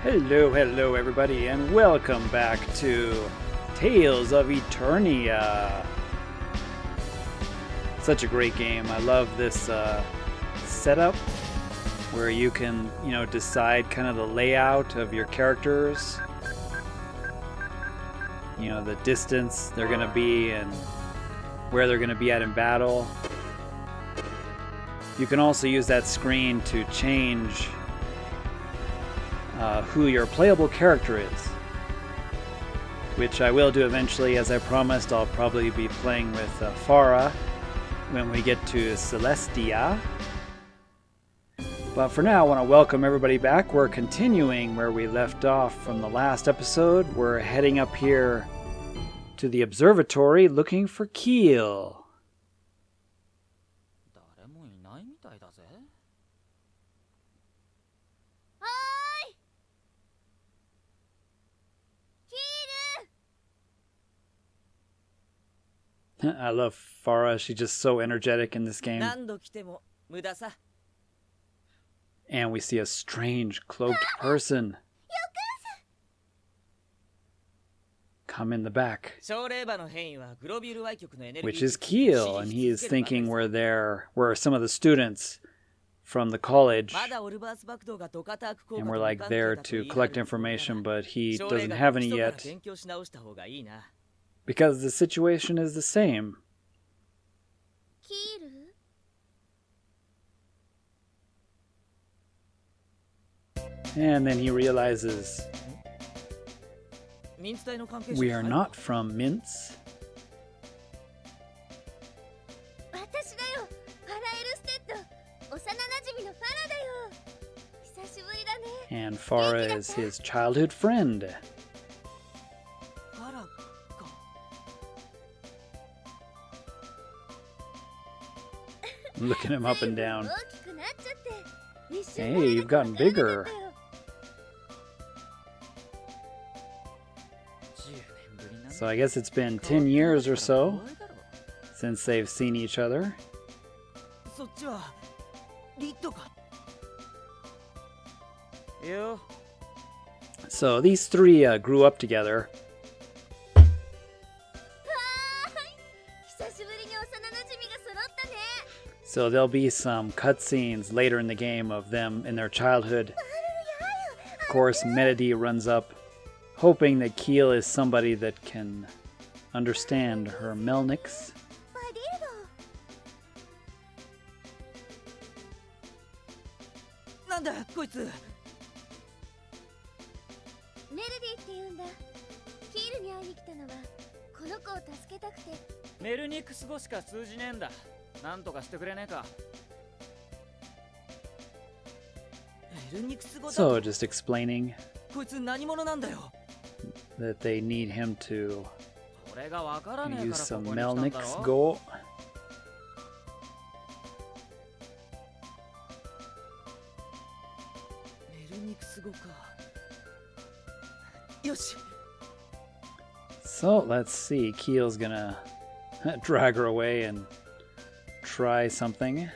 Hello everybody, and welcome back to Tales of Eternia. Such a great game. I love this setup where you can, decide kind of the layout of your characters. The distance they're going to be and where they're going to be at in battle. You can also use that screen to change who your playable character is, which I will do eventually. As I promised, I'll probably be playing with Farah when we get to Celestia. But for now, I want to welcome everybody back. We're continuing where we left off from the last episode. We're heading up here to the observatory looking for Keel. I love Farah. She's just so energetic in this game. And we see a strange cloaked person come in the back, which is Keel, and he is thinking we're some of the students from the college, and we're like there to collect information, but he doesn't have any yet. Because the situation is the same. And then he realizes we are not from Mince. And Farah is his childhood friend. Looking him up and down. Hey, you've gotten bigger. So I guess it's been 10 years or so since they've seen each other. So these three grew up together. So there'll be some cutscenes later in the game of them in their childhood. Of course, Meredy runs up, hoping that Keel is somebody that can understand her Melniks. So, just explaining that they need him to use some Melniks go. So, let's see. Keel's gonna drag her away and try something.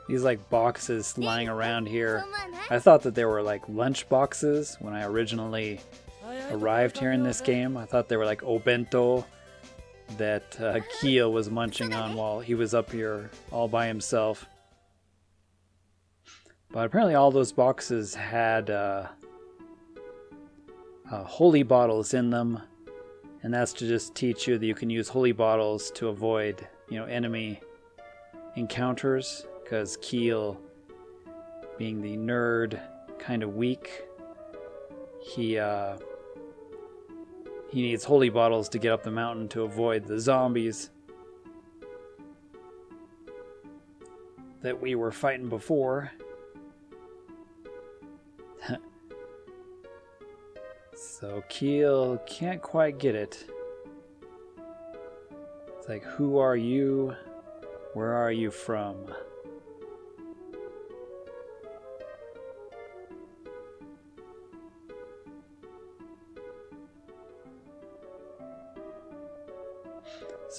These like boxes lying around here. I thought that they were like lunch boxes when I originally arrived here in this game. I thought they were like obento that Keel was munching on while he was up here all by himself. But apparently all those boxes had holy bottles in them, and that's to just teach you that you can use holy bottles to avoid, enemy encounters, because Keel, being the nerd, kind of weak, he needs holy bottles to get up the mountain to avoid the zombies that we were fighting before. So Keel can't quite get it. It's like, who are you? Where are you from?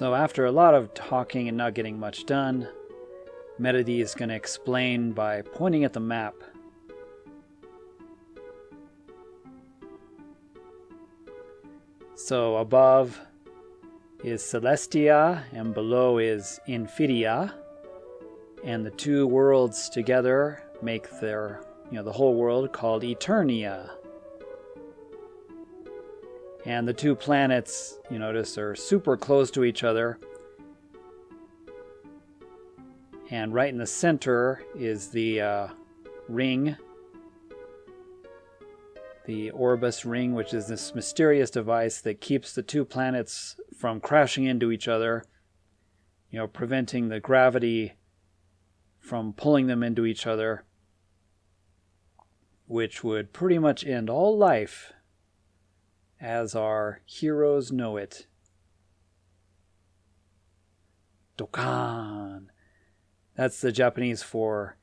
So after a lot of talking and not getting much done, Meredy is going to explain by pointing at the map. So above is Celestia and below is Infidia, and the two worlds together make their, the whole world called Eternia. And the two planets, you notice, are super close to each other. And right in the center is the ring, the Orbis ring, which is this mysterious device that keeps the two planets from crashing into each other, preventing the gravity from pulling them into each other, which would pretty much end all life as our heroes know it. Dokan. That's the Japanese for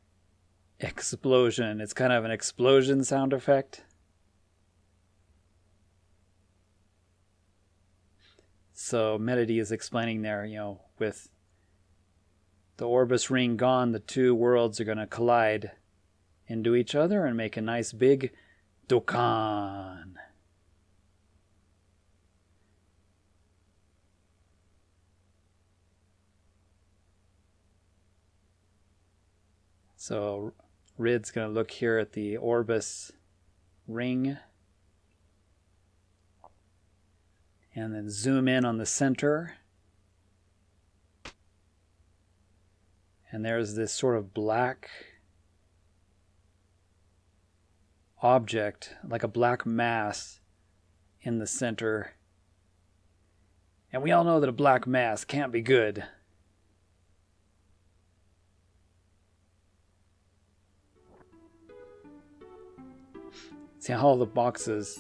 explosion. It's kind of an explosion sound effect. So Meredy is explaining there, with the Orbis ring gone, the two worlds are going to collide into each other and make a nice big Dokan. So Rid's going to look here at the Orbis ring and then zoom in on the center. And there's this sort of black object, like a black mass in the center. And we all know that a black mass can't be good. See how all the boxes...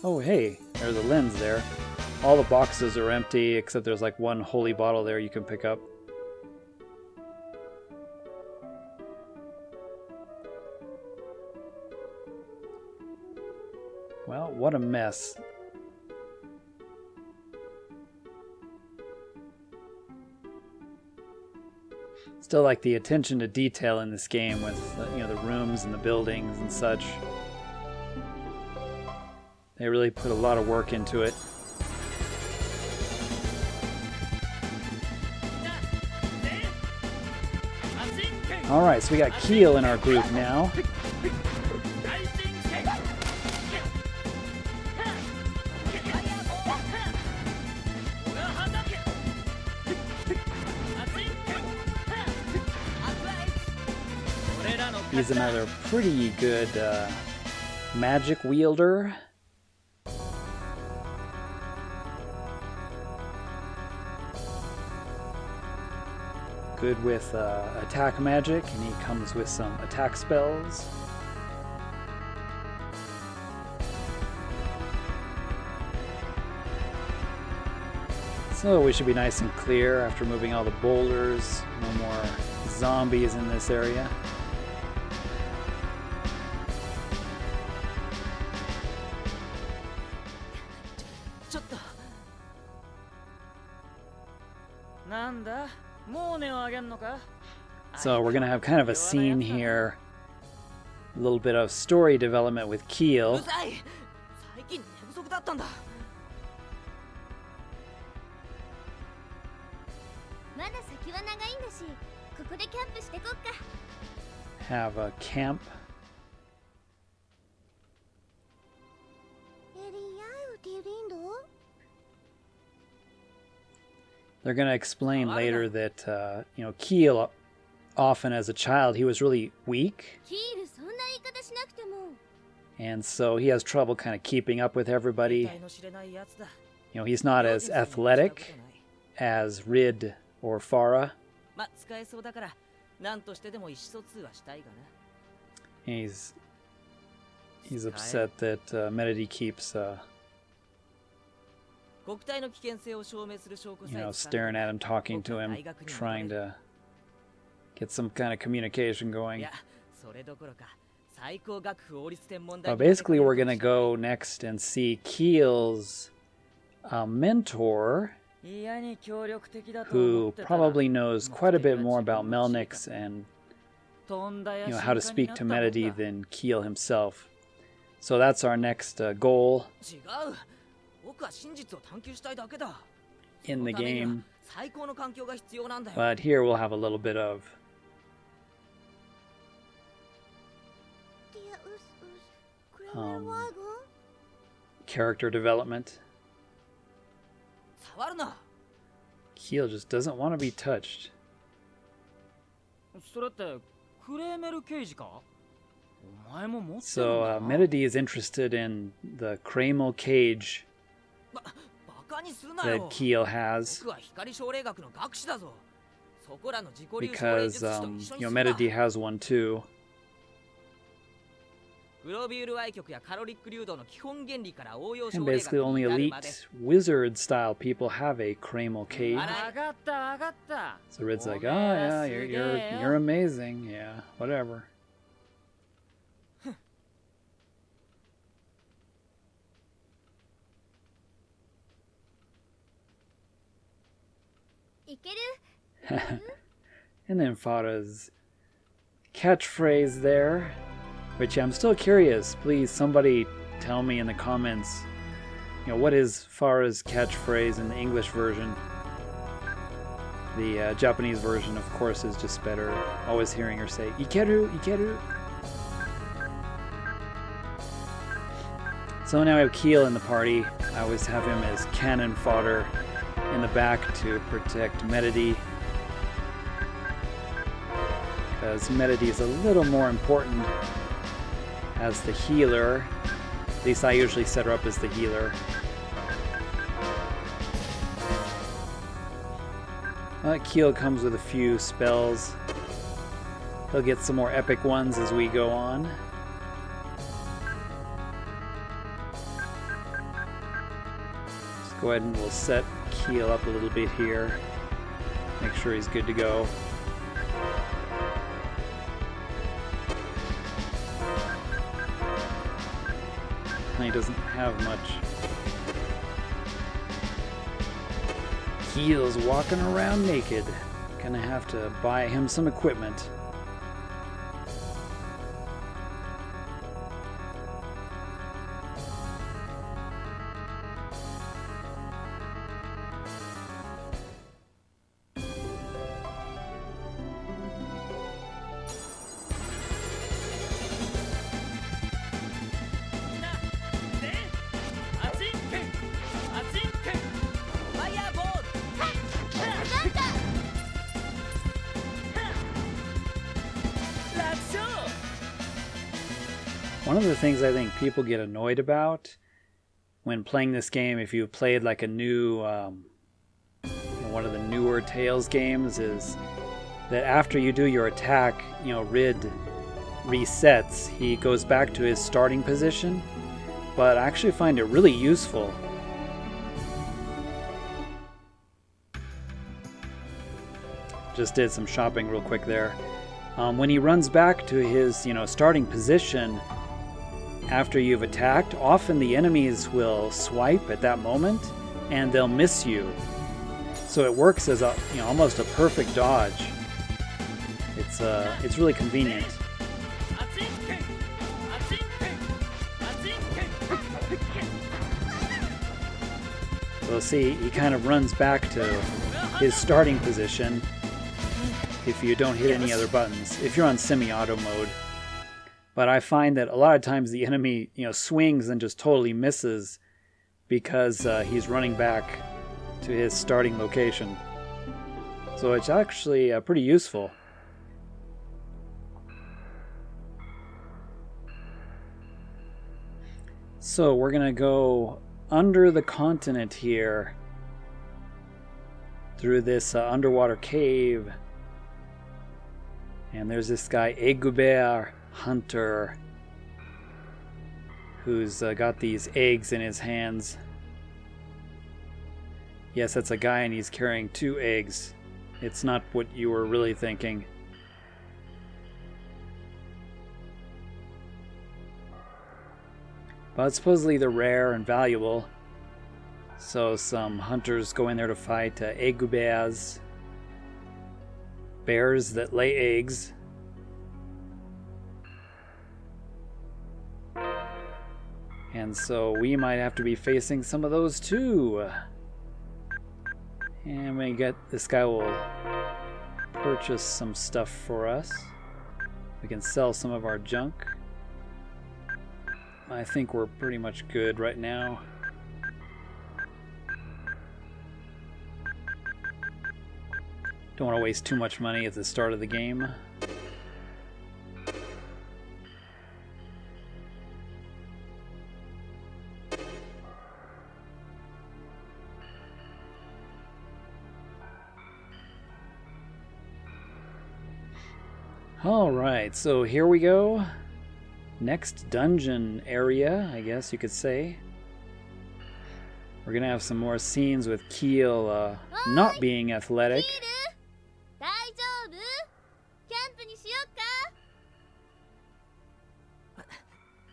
Oh, hey, there's a lens there. All the boxes are empty, except there's like one holy bottle there you can pick up. Well, what a mess. Still like the attention to detail in this game with, the rooms and the buildings and such. They really put a lot of work into it. Alright, so we got Keel in our group now. He's another pretty good magic wielder. Good with attack magic, and he comes with some attack spells. So we should be nice and clear after moving all the boulders. No more zombies in this area. So we're going to have kind of a scene here, a little bit of story development with Keel. Have a camp. They're going to explain later that, Keel, often as a child, he was really weak. And so he has trouble kind of keeping up with everybody. He's not as athletic as Rid or Farah. He's upset that Meredy keeps... staring at him, talking to him, trying to get some kind of communication going. Basically, we're going to go next and see Keel's mentor who probably knows quite a bit more about Melnyx and how to speak to Meredy than Keel himself. So that's our next goal in the game. But here we'll have a little bit of character development. Keel just doesn't want to be touched. So Meredy is interested in the Kreml cage that Keel has, because Meredy has one too. And basically only elite wizard style people have a Kreml cage. So Red's like, oh yeah, you're amazing, yeah, whatever. And then Farah's catchphrase there, which I'm still curious. Please, somebody tell me in the comments, what is Farah's catchphrase in the English version? The Japanese version, of course, is just better. Always hearing her say, "Ikeru, ikeru." So now we have Keel in the party. I always have him as cannon fodder in the back to protect Meredy, because Meredy is a little more important as the healer. At least I usually set her up as the healer. Keel comes with a few spells. He'll get some more epic ones as we go on. Let's go ahead and we'll set Keel up a little bit here. Make sure he's good to go. He doesn't have much. Keel's walking around naked. Gonna have to buy him some equipment. One of the things I think people get annoyed about when playing this game, if you've played like a new, one of the newer Tales games, is that after you do your attack, Rid resets. He goes back to his starting position, but I actually find it really useful. Just did some shopping real quick there. When he runs back to his, starting position, after you've attacked, often the enemies will swipe at that moment and they'll miss you. So it works as a, almost a perfect dodge. It's really convenient. So see, he kind of runs back to his starting position if you don't hit any other buttons, if you're on semi-auto mode. But I find that a lot of times the enemy, swings and just totally misses because he's running back to his starting location. So it's actually pretty useful. So we're going to go under the continent here through this underwater cave. And there's this guy, Egubert Hunter, who's got these eggs in his hands. Yes, that's a guy and he's carrying 2 eggs. It's not what you were really thinking. But supposedly they're rare and valuable. So some hunters go in there to fight egg bears. Bears that lay eggs. And so we might have to be facing some of those too. And when we get, this guy will purchase some stuff for us. We can sell some of our junk. I think we're pretty much good right now. Don't want to waste too much money at the start of the game. Alright, so here we go. Next dungeon area, I guess you could say. We're gonna have some more scenes with Keel not being athletic.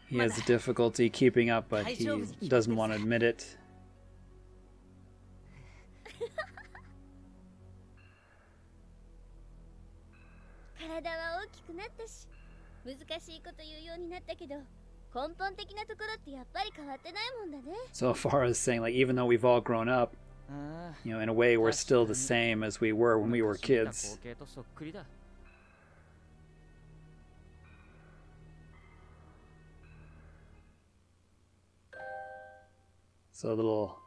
He has difficulty keeping up, but he doesn't want to admit it. So far as saying, like, even though we've all grown up, you know, in a way we're still the same as we were when we were kids. So a little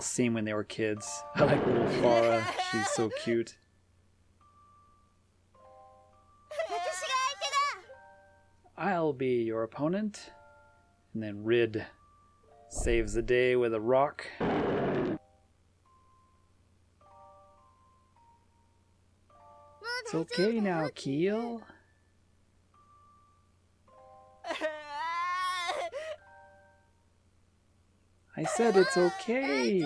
scene when they were kids. I like little Farah, she's so cute. I'll be your opponent. And then Rid saves the day with a rock. It's okay now, Keel. I said it's okay.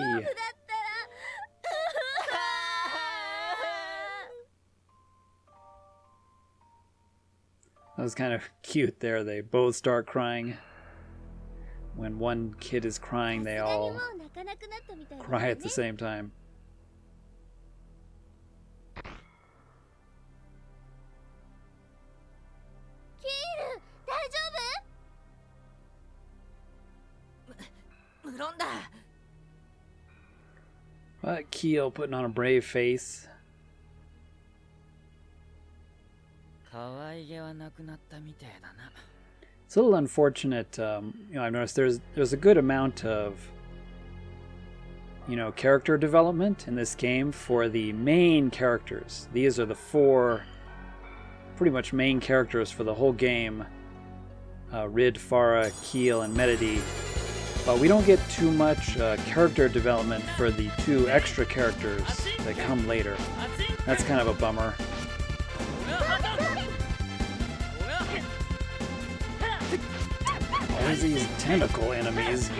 That was kind of cute there. They both start crying. When one kid is crying, they all cry at the same time. But Keel putting on a brave face. It's a little unfortunate, you know, I've noticed there's a good amount of, you know, character development in this game for the main characters. These are the four pretty much main characters for the whole game. Rid, Farah, Keel, and Meredy. But we don't get too much character development for the two extra characters that come later. That's kind of a bummer. Always these tentacle enemies.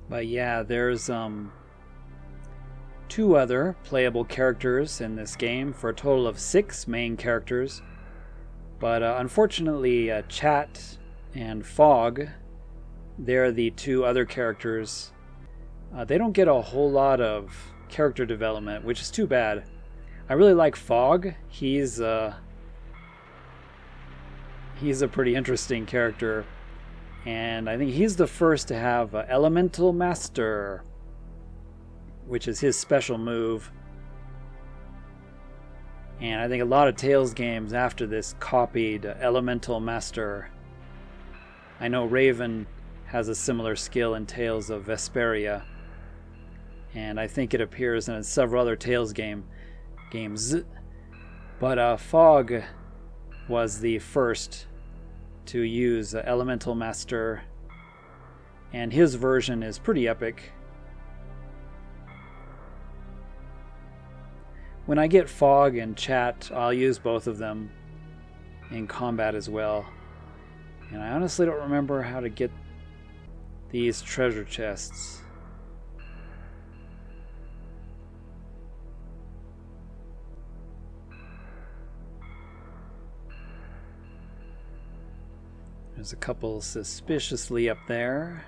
But yeah, there's two other playable characters in this game for a total of 6 main characters. But unfortunately, Chat and Fog, they're the two other characters. They don't get a whole lot of character development, which is too bad. I really like Fog. He's a pretty interesting character. And I think he's the first to have Elemental Master, which is his special move. And I think a lot of Tales games after this copied Elemental Master. I know Raven has a similar skill in Tales of Vesperia. And I think it appears in several other Tales games. But Fog was the first to use Elemental Master, And his version is pretty epic. When I get Fog and Chat, I'll use both of them in combat as well. And I honestly don't remember how to get these treasure chests. There's a couple suspiciously up there.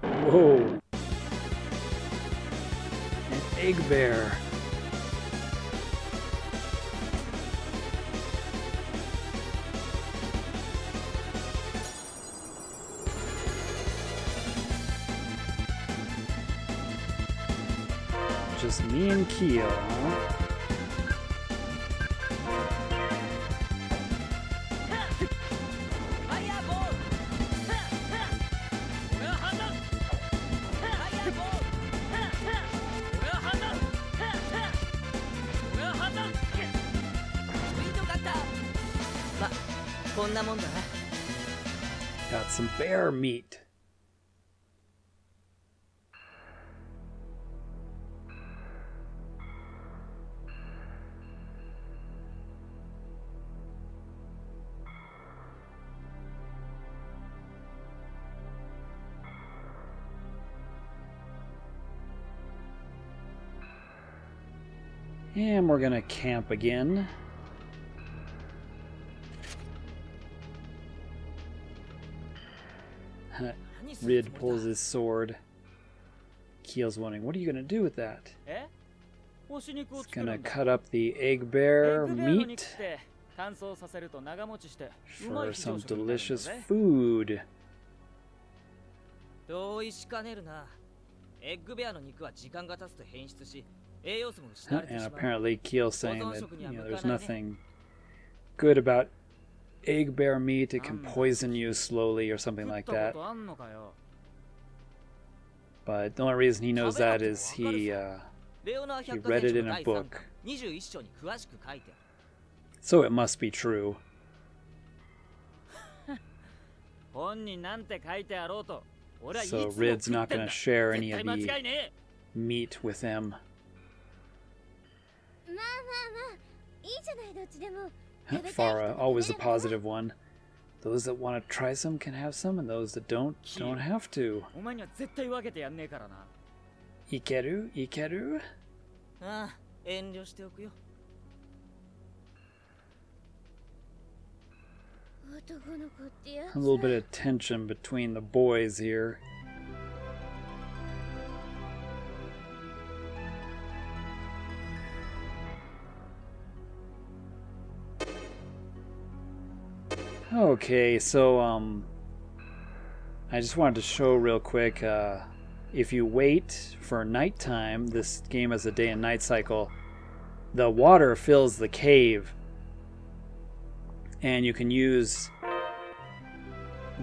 Whoa! An egg bear. Just me and Keel, huh? Got some bear meat. And we're gonna camp again. Rid pulls his sword. Keel's wondering, what are you gonna do with that? He's gonna cut up the egg bear meat for some delicious food. And apparently Keel's saying that there's nothing good about egg bear meat. It can poison you slowly or something like that. But the only reason he knows that is he read it in a book. So it must be true. So Rid's not going to share any of the meat with him. Farah, always the positive one. Those that want to try some can have some, and those that don't have to. Ikeru? Ikeru? A little bit of tension between the boys here. Okay, so I just wanted to show real quick, if you wait for nighttime, this game has a day and night cycle, the water fills the cave, and you can use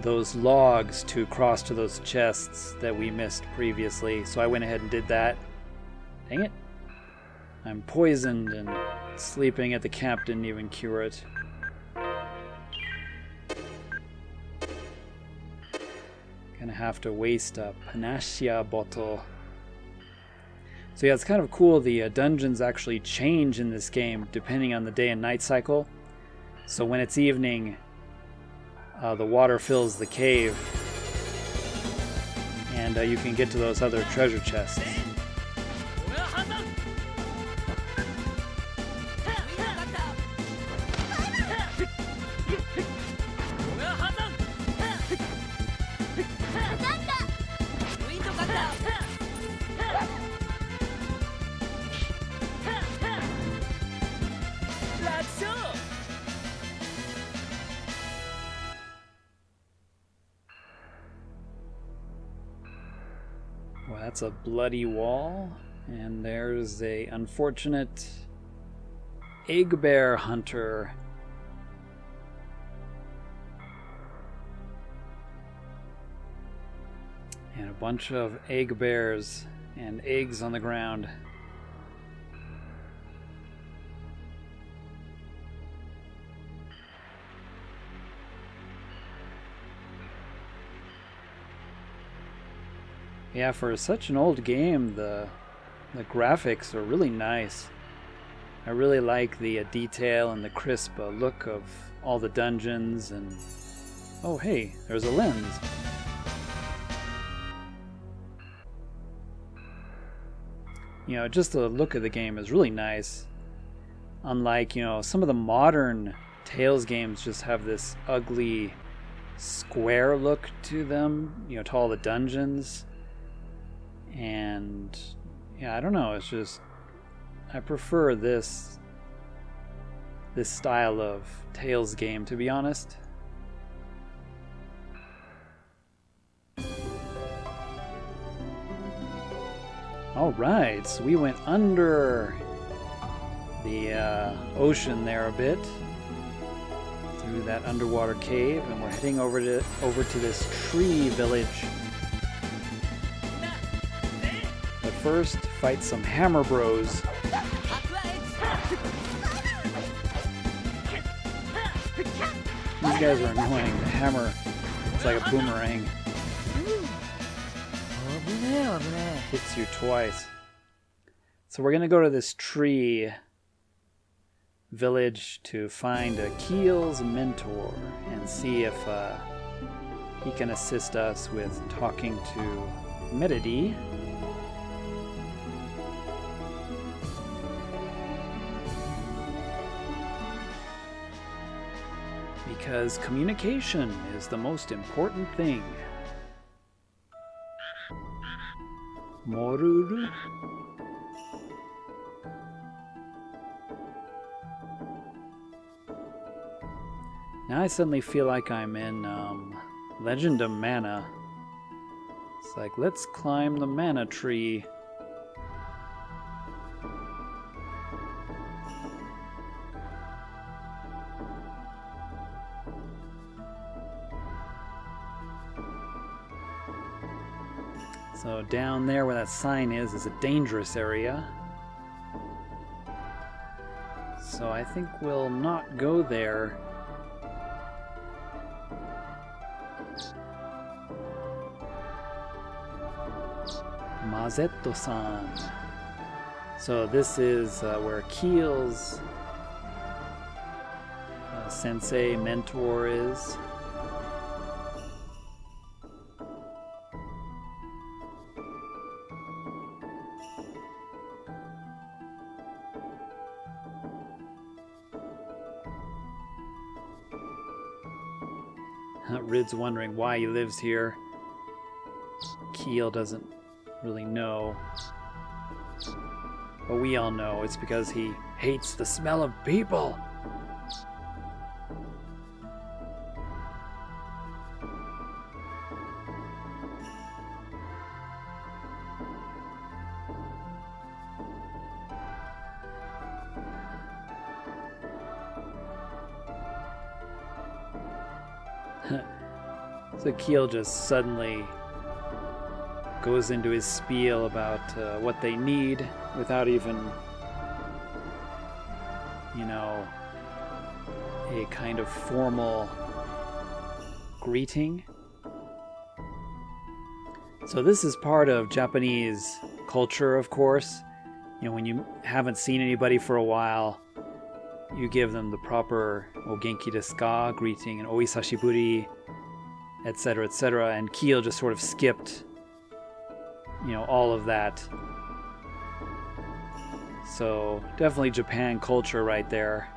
those logs to cross to those chests that we missed previously. So I went ahead and did that. Dang it. I'm poisoned, and sleeping at the camp didn't even cure it. Gonna have to waste a panacea bottle. So yeah, it's kind of cool. The dungeons actually change in this game depending on the day and night cycle. So when it's evening, the water fills the cave, and you can get to those other treasure chests. Well, that's a bloody wall, and there's a unfortunate egg bear hunter. And a bunch of egg bears and eggs on the ground. Yeah, for such an old game, the graphics are really nice. I really like the detail and the crisp look of all the dungeons and... Oh hey, there's a lens. You know, just the look of the game is really nice. Unlike, you know, some of the modern Tales games just have this ugly square look to them, you know, to all the dungeons. And yeah, I don't know, it's just I prefer this style of Tales game, to be honest. Alright, so we went under the ocean there a bit through that underwater cave, and we're heading over to this tree village. But first, fight some hammer bros. These guys are annoying. The hammer is like a boomerang. Hits you twice. So we're gonna go to this tree village to find Keel's mentor and see if he can assist us with talking to Meredy. Because communication is the most important thing. Moruru? Now I suddenly feel like I'm in Legend of Mana. It's like, let's climb the mana tree. So down there where that sign is a dangerous area. So I think we'll not go there. Mazetto-san. So this is where Keel's sensei, mentor is. Rid's wondering why he lives here. Keel doesn't really know. But we all know it's because he hates the smell of people. So Keel just suddenly goes into his spiel about what they need without even, you know, a kind of formal greeting. So this is part of Japanese culture, of course. You know, when you haven't seen anybody for a while, you give them the proper "O genki desu ka?" greeting and "O isashiburi," etc., etc. And Keel just sort of skipped, you know, all of that. So definitely Japan culture right there.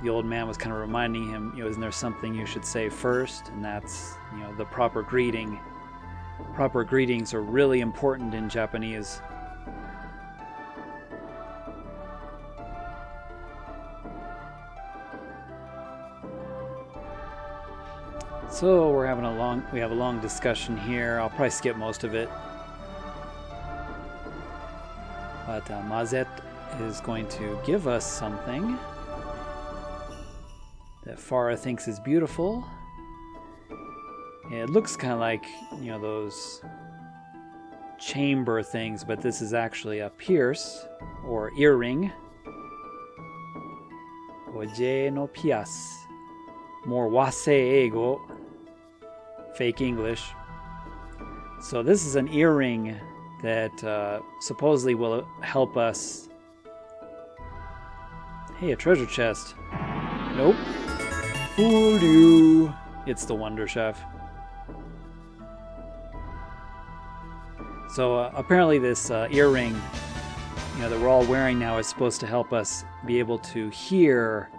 The old man was kind of reminding him, you know, isn't there something you should say first? And that's, you know, the proper greeting. Proper greetings are really important in Japanese. So we have a long discussion here. I'll probably skip most of it. But Mazet is going to give us something that Farah thinks is beautiful. It looks kind of like, you know, those chamber things, but this is actually a pierce or earring. Oje no pias. More wasei eigo. Fake English. So this is an earring that supposedly will help us. Hey, a treasure chest. Nope. Fooled you. It's the Wonder Chef. So apparently this earring, you know, that we're all wearing now is supposed to help us be able to hear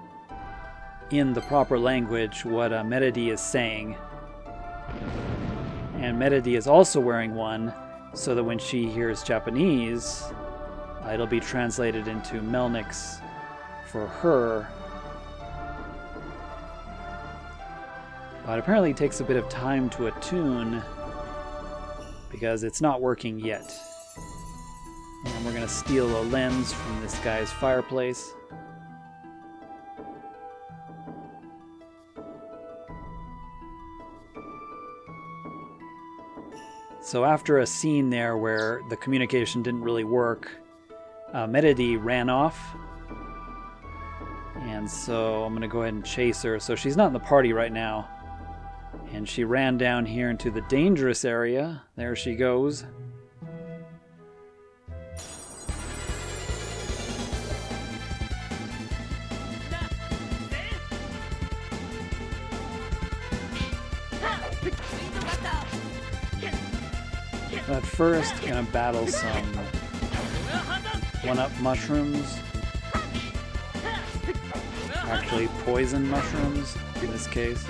in the proper language what Meredy is saying. And Meredy is also wearing one so that when she hears Japanese, it'll be translated into Melnic's for her. But apparently it takes a bit of time to attune because it's not working yet. And we're going to steal a lens from this guy's fireplace. So after a scene there where the communication didn't really work, Meredy ran off. And so I'm going to go ahead and chase her. So she's not in the party right now. And she ran down here into the dangerous area. There she goes. But first, gonna battle some one-up mushrooms. Actually, poison mushrooms in this case.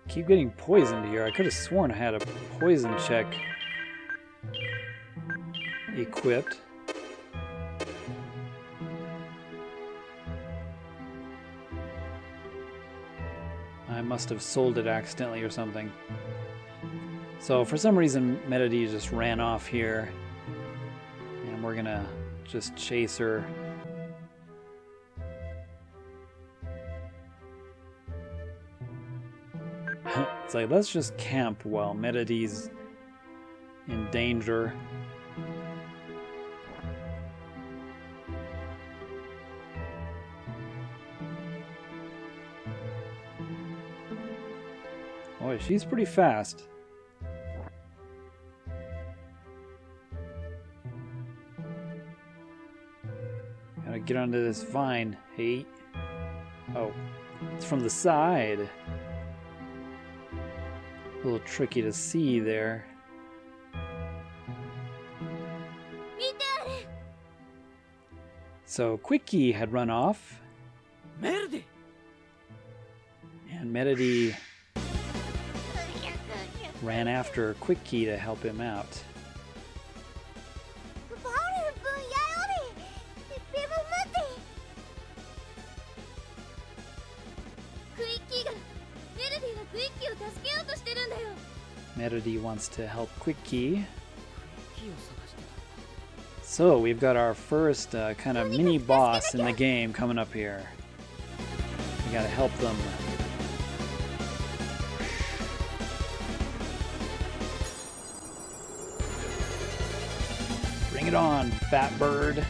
Keep getting poisoned here. I could have sworn I had a poison check equipped. I must have sold it accidentally or something. So for some reason Meredy just ran off here. And we're gonna just chase her. It's like, let's just camp while Meredy's in danger. Boy, she's pretty fast. Gotta get onto this vine. Hey. Oh, it's from the side. A little tricky to see there. So Quickie had run off. Meredy! And Meredy ran after Quickie to help him out. Meredy wants to help Quickie. So we've got our first kind of mini boss in the game coming up here. We gotta help them. Bring it on, fat bird.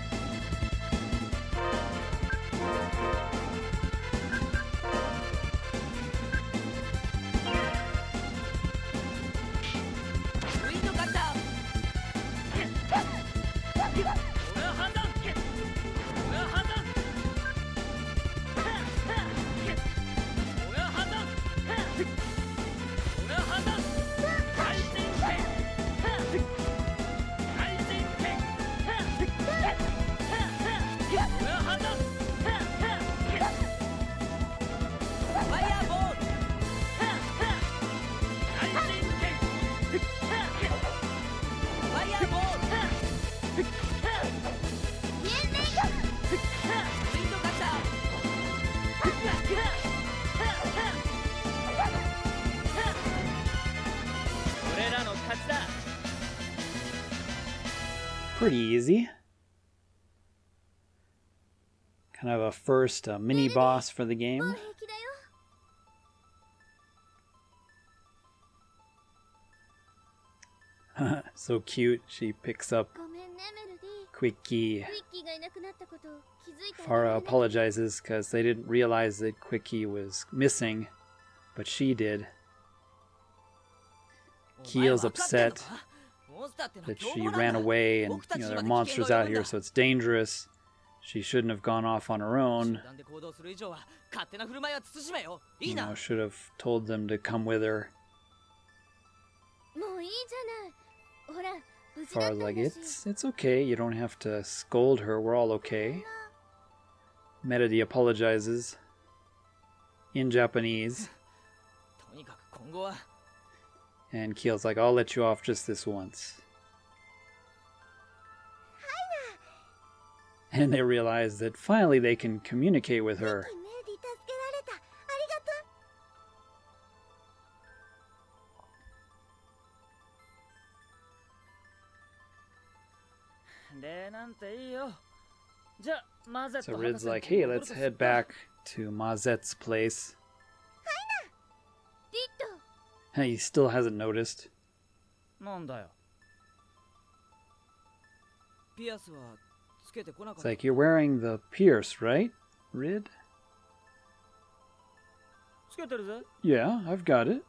Pretty easy. Kind of a first mini boss for the game. So cute. She picks up Quickie. Farah apologizes because they didn't realize that Quickie was missing, but she did. Keel's upset that she ran away, and there are monsters out here, so it's dangerous. She shouldn't have gone off on her own. Should have told them to come with her. Farah's like, it's okay, you don't have to scold her, we're all okay. Meredy apologizes in Japanese. And Keel's like, I'll let you off just this once. And they realize that finally they can communicate with her. So Rid's like, hey, let's head back to Mazette's place. He still hasn't noticed. It's like, you're wearing the pierce, right, Rid? Yeah, I've got it.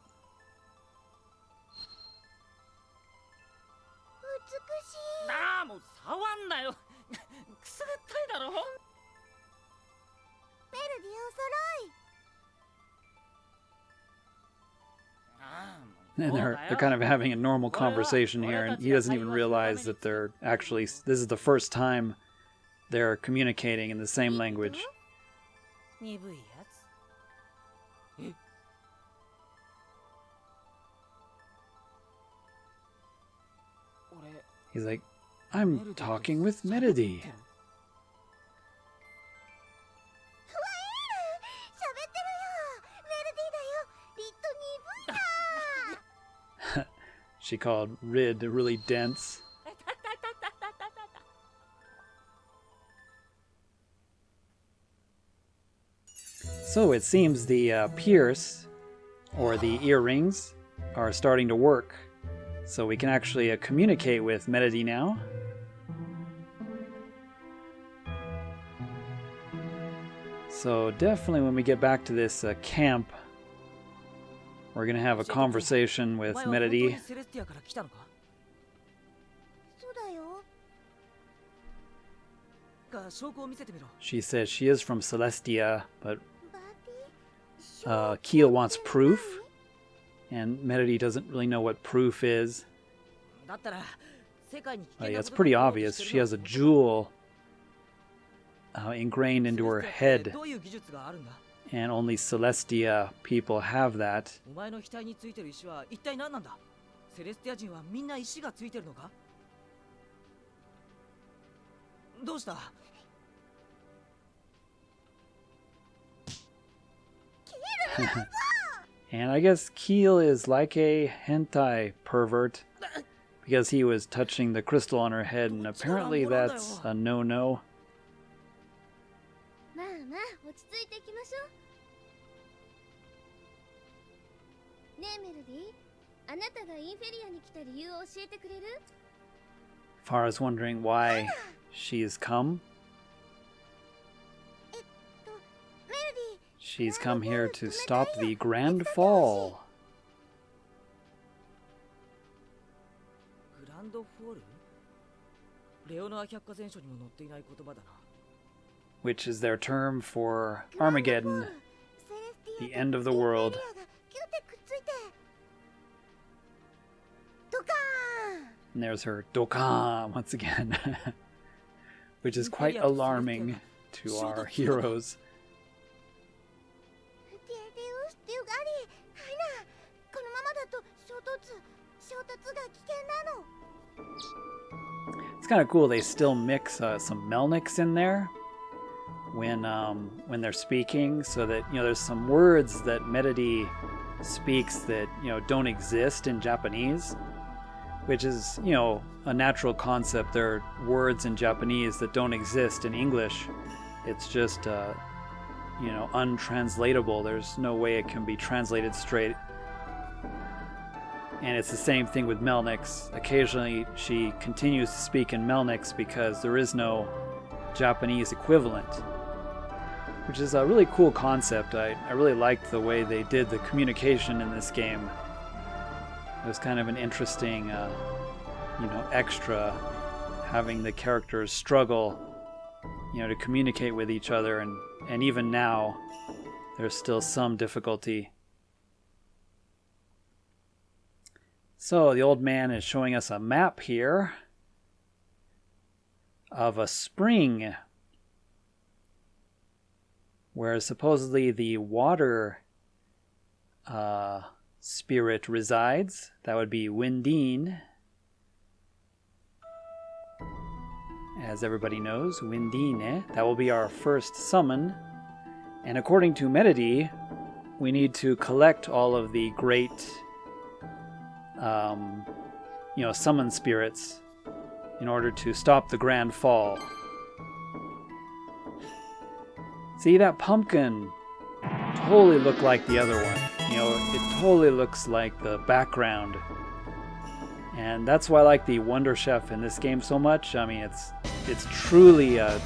And they're kind of having a normal conversation here, and he doesn't even realize that they're actually, this is the first time they're communicating in the same language. He's like, I'm talking with Meredy. She called Rid really dense. So it seems the pierce, or the earrings, are starting to work. So we can actually communicate with Meredy now. So definitely when we get back to this camp, we're going to have a conversation with Meredy. She says she is from Celestia, but Keel wants proof, and Meredy doesn't really know what proof is. It's pretty obvious. She has a jewel ingrained into her head, and only Celestia people have that. And I guess Keel is like a hentai pervert, because he was touching the crystal on her head, and apparently that's a no-no. Farah's wondering why she's come. She's come here to stop the Grand Fall. Which is their term for Armageddon, the end of the world. And there's her Dokkan once again, which is quite alarming to our heroes. It's kind of cool. They still mix some Melniks in there when they're speaking, so that there's some words that Meredy speaks that don't exist in Japanese. which is, you know, a natural concept. There are words in Japanese that don't exist in English. It's just, you know, untranslatable. There's no way it can be translated straight. And it's the same thing with Melnyx. Occasionally she continues to speak in Melnyx because there is no Japanese equivalent, which is a really cool concept. I really liked the way they did the communication in this game. It was kind of an interesting, you know, extra, having the characters struggle, you know, to communicate with each other, and even now there's still some difficulty. So the old man is showing us a map here of a spring where supposedly the water spirit resides. That would be Windine. As everybody knows, Windine. That will be our first summon. And according to Meredy, we need to collect all of the great you know, summon spirits in order to stop the grand fall. See, that pumpkin totally looked like the other one. You know, it totally looks like the background. And that's why I like the Wonder Chef in this game so much. I mean, it's truly a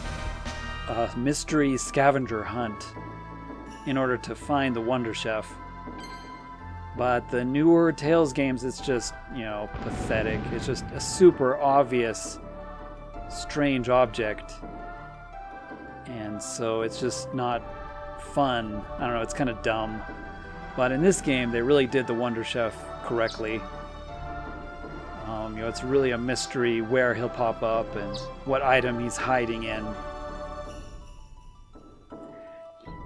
mystery scavenger hunt in order to find the Wonder Chef. But the newer Tales games, it's just, you know, pathetic. It's just a super obvious, strange object. And so it's just not fun. I don't know, it's kind of dumb. But in this game, they really did the Wonder Chef correctly. You know, it's really a mystery where he'll pop up and what item he's hiding in.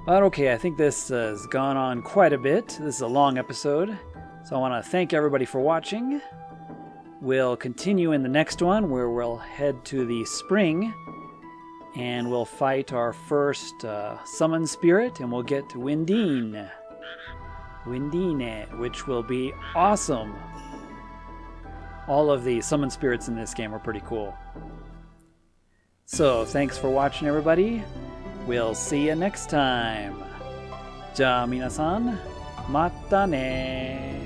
But okay, I think this has gone on quite a bit. This is a long episode, so I want to thank everybody for watching. We'll continue in the next one, where we'll head to the spring, and we'll fight our first summon spirit, and we'll get to Windine, which will be awesome. All of the summon spirits in this game are pretty cool. So, thanks for watching, everybody. We'll see you next time. じゃあ皆さん、またね